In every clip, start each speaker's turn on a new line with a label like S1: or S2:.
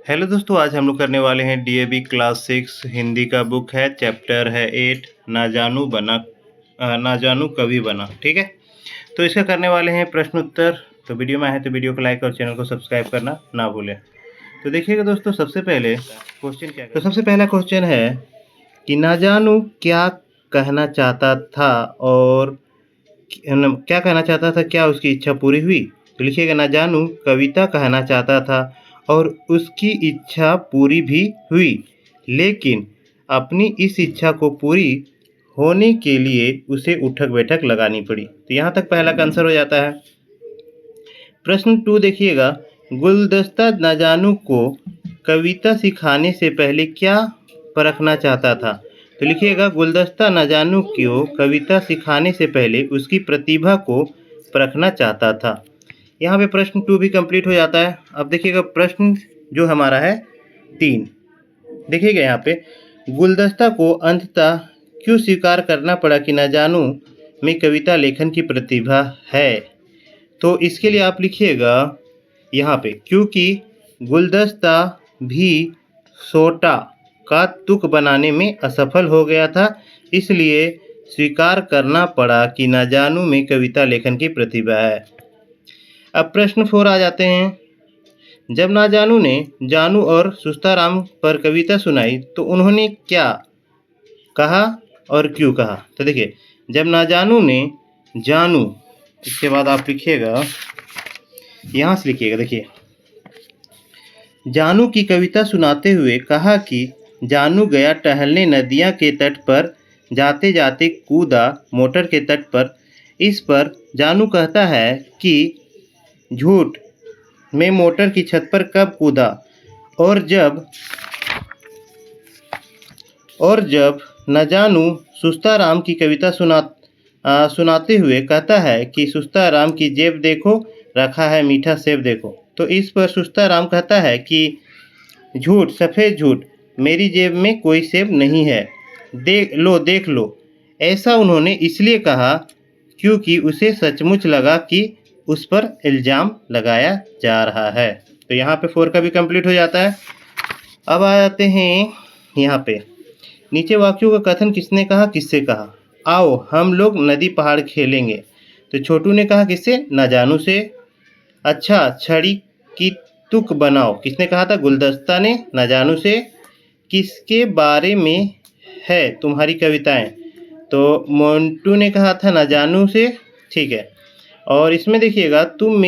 S1: Hello दोस्तों, आज हम लोग करने वाले हैं डीएवी क्लास 6 हिंदी का बुक है, चैप्टर है 8 ना जानू कभी बना। ठीक है, तो इसका करने वाले हैं प्रश्न उत्तर। तो वीडियो में आए तो वीडियो को लाइक और चैनल को सब्सक्राइब करना ना भूलें। तो देखिएगा दोस्तों, सबसे पहले क्वेश्चन क्या है। तो सबसे पहला क्वेश्चन है कि ना जानू क्या कहना चाहता था और क्या कहना चाहता था, क्या उसकी इच्छा पूरी हुई। तो लिखिएगा ना जानू कविता कहना चाहता था और उसकी इच्छा पूरी भी हुई, लेकिन अपनी इस इच्छा को पूरी होने के लिए उसे उठक बैठक लगानी पड़ी। तो यहाँ तक पहला का आंसर हो जाता है। प्रश्न 2 देखिएगा, गुलदस्ता ना जानू को कविता सिखाने से पहले क्या परखना चाहता था। तो लिखिएगा गुलदस्ता ना जानू को कविता सिखाने से पहले उसकी प्रतिभा को परखना चाहता था। यहाँ पे प्रश्न 2 भी कंप्लीट हो जाता है। अब देखिएगा प्रश्न जो हमारा है 3, देखिएगा यहाँ पे गुलदस्ता को अंततः क्यों स्वीकार करना पड़ा कि ना जानू में कविता लेखन की प्रतिभा है। तो इसके लिए आप लिखिएगा यहाँ पे, क्योंकि गुलदस्ता भी सोटा का तुक बनाने में असफल हो गया था, इसलिए स्वीकार करना पड़ा कि ना जानू में कविता लेखन की प्रतिभा है। अब प्रश्न 4 आ जाते हैं। जब ना जानू ने जानू और सुस्ताराम पर कविता सुनाई तो उन्होंने क्या कहा और क्यों कहा। तो देखिए, जब ना जानू ने जानू, इसके बाद आप लिखिएगा, यहाँ से लिखिएगा, देखिए जानू की कविता सुनाते हुए कहा कि जानू गया टहलने नदिया के तट पर, जाते जाते कूदा मोटर के तट पर। इस पर जानू कहता है कि झूठ, मैं मोटर की छत पर कब कूदा। और जब न जानू सुस्ताराम की कविता सुनाते हुए कहता है कि सुस्ताराम की जेब देखो, रखा है मीठा सेब देखो। तो इस पर सुस्ताराम कहता है कि झूठ, सफ़ेद झूठ, मेरी जेब में कोई सेब नहीं है, देख लो। ऐसा उन्होंने इसलिए कहा क्योंकि उसे सचमुच लगा कि उस पर इल्ज़ाम लगाया जा रहा है। तो यहाँ पे 4 का भी कंप्लीट हो जाता है। अब आ जाते हैं यहाँ पे, नीचे वाक्यों का कथन किसने कहा, किससे कहा। आओ हम लोग नदी पहाड़ खेलेंगे। तो छोटू ने कहा किससे, ना जानू से। अच्छा छड़ी की तुक बनाओ, किसने कहा था, गुलदस्ता ने, ना जानू से। किसके बारे में है तुम्हारी कविताएं, तो मोंटू ने कहा था, ना जानू से। ठीक है, और इसमें देखिएगा तुम्हें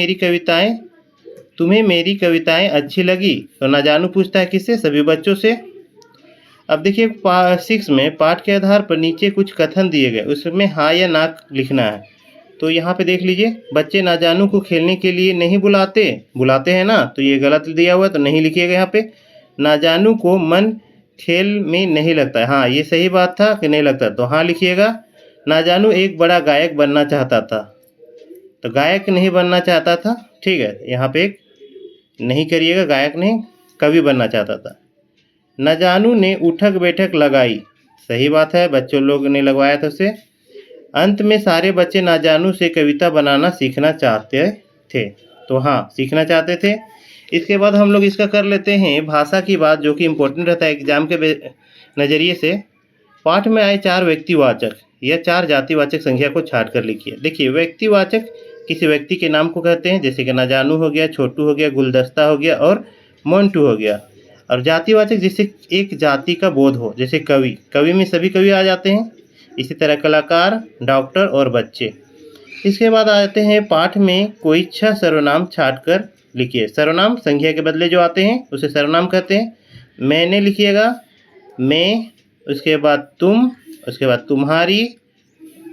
S1: मेरी कविताएं अच्छी लगी। तो ना जानू पूछता है किससे, सभी बच्चों से। अब देखिए 6 में पाठ के आधार पर नीचे कुछ कथन दिए गए, उसमें हाँ या ना लिखना है। तो यहाँ पे देख लीजिए, बच्चे ना जानू को खेलने के लिए नहीं बुलाते हैं ना, तो ये गलत दिया हुआ है, तो नहीं लिखिएगा यहाँ पे। ना जानू को मन खेल में नहीं लगता है, हाँ ये सही बात था कि नहीं लगता, तो हाँ लिखिएगा। ना जानू एक बड़ा गायक बनना चाहता था, तो गायक नहीं बनना चाहता था, ठीक है, यहाँ पे एक नहीं करिएगा, गायक नहीं, कवि बनना चाहता था। ना जानू ने उठक बैठक लगाई, सही बात है, बच्चों लोग ने लगवाया था उसे। अंत में सारे बच्चे ना जानू से कविता बनाना सीखना चाहते थे, तो हाँ सीखना चाहते थे। इसके बाद हम लोग इसका कर लेते हैं भाषा की बात, जो कि इम्पोर्टेंट रहता है एग्जाम के नज़रिए से। पाठ में आए 4 व्यक्तिवाचक या 4 जातिवाचक संख्या को छाट कर लिखिए। देखिए, व्यक्तिवाचक किसी व्यक्ति के नाम को कहते हैं, जैसे कि ना जानू हो गया, छोटू हो गया, गुलदस्ता हो गया और मोंटू हो गया। और जातिवाचक जिससे एक जाति का बोध हो, जैसे कवि में सभी कवि आ जाते हैं। इसी तरह कलाकार, डॉक्टर और बच्चे। इसके बाद आ जाते हैं पाठ में कोई 6 सर्वनाम छाट कर लिखिए। सर्वनाम संख्या के बदले जो आते हैं उसे सर्वनाम कहते हैं। मैंने लिखिएगा, मैं, उसके बाद तुम, उसके बाद तुम्हारी,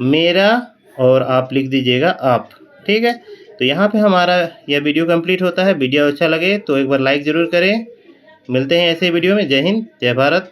S1: मेरा, और आप लिख दीजिएगा आप। ठीक है, तो यहाँ पे हमारा यह वीडियो कंप्लीट होता है। वीडियो अच्छा लगे तो एक बार लाइक ज़रूर करें। मिलते हैं ऐसे वीडियो में। जय हिंद, जय भारत।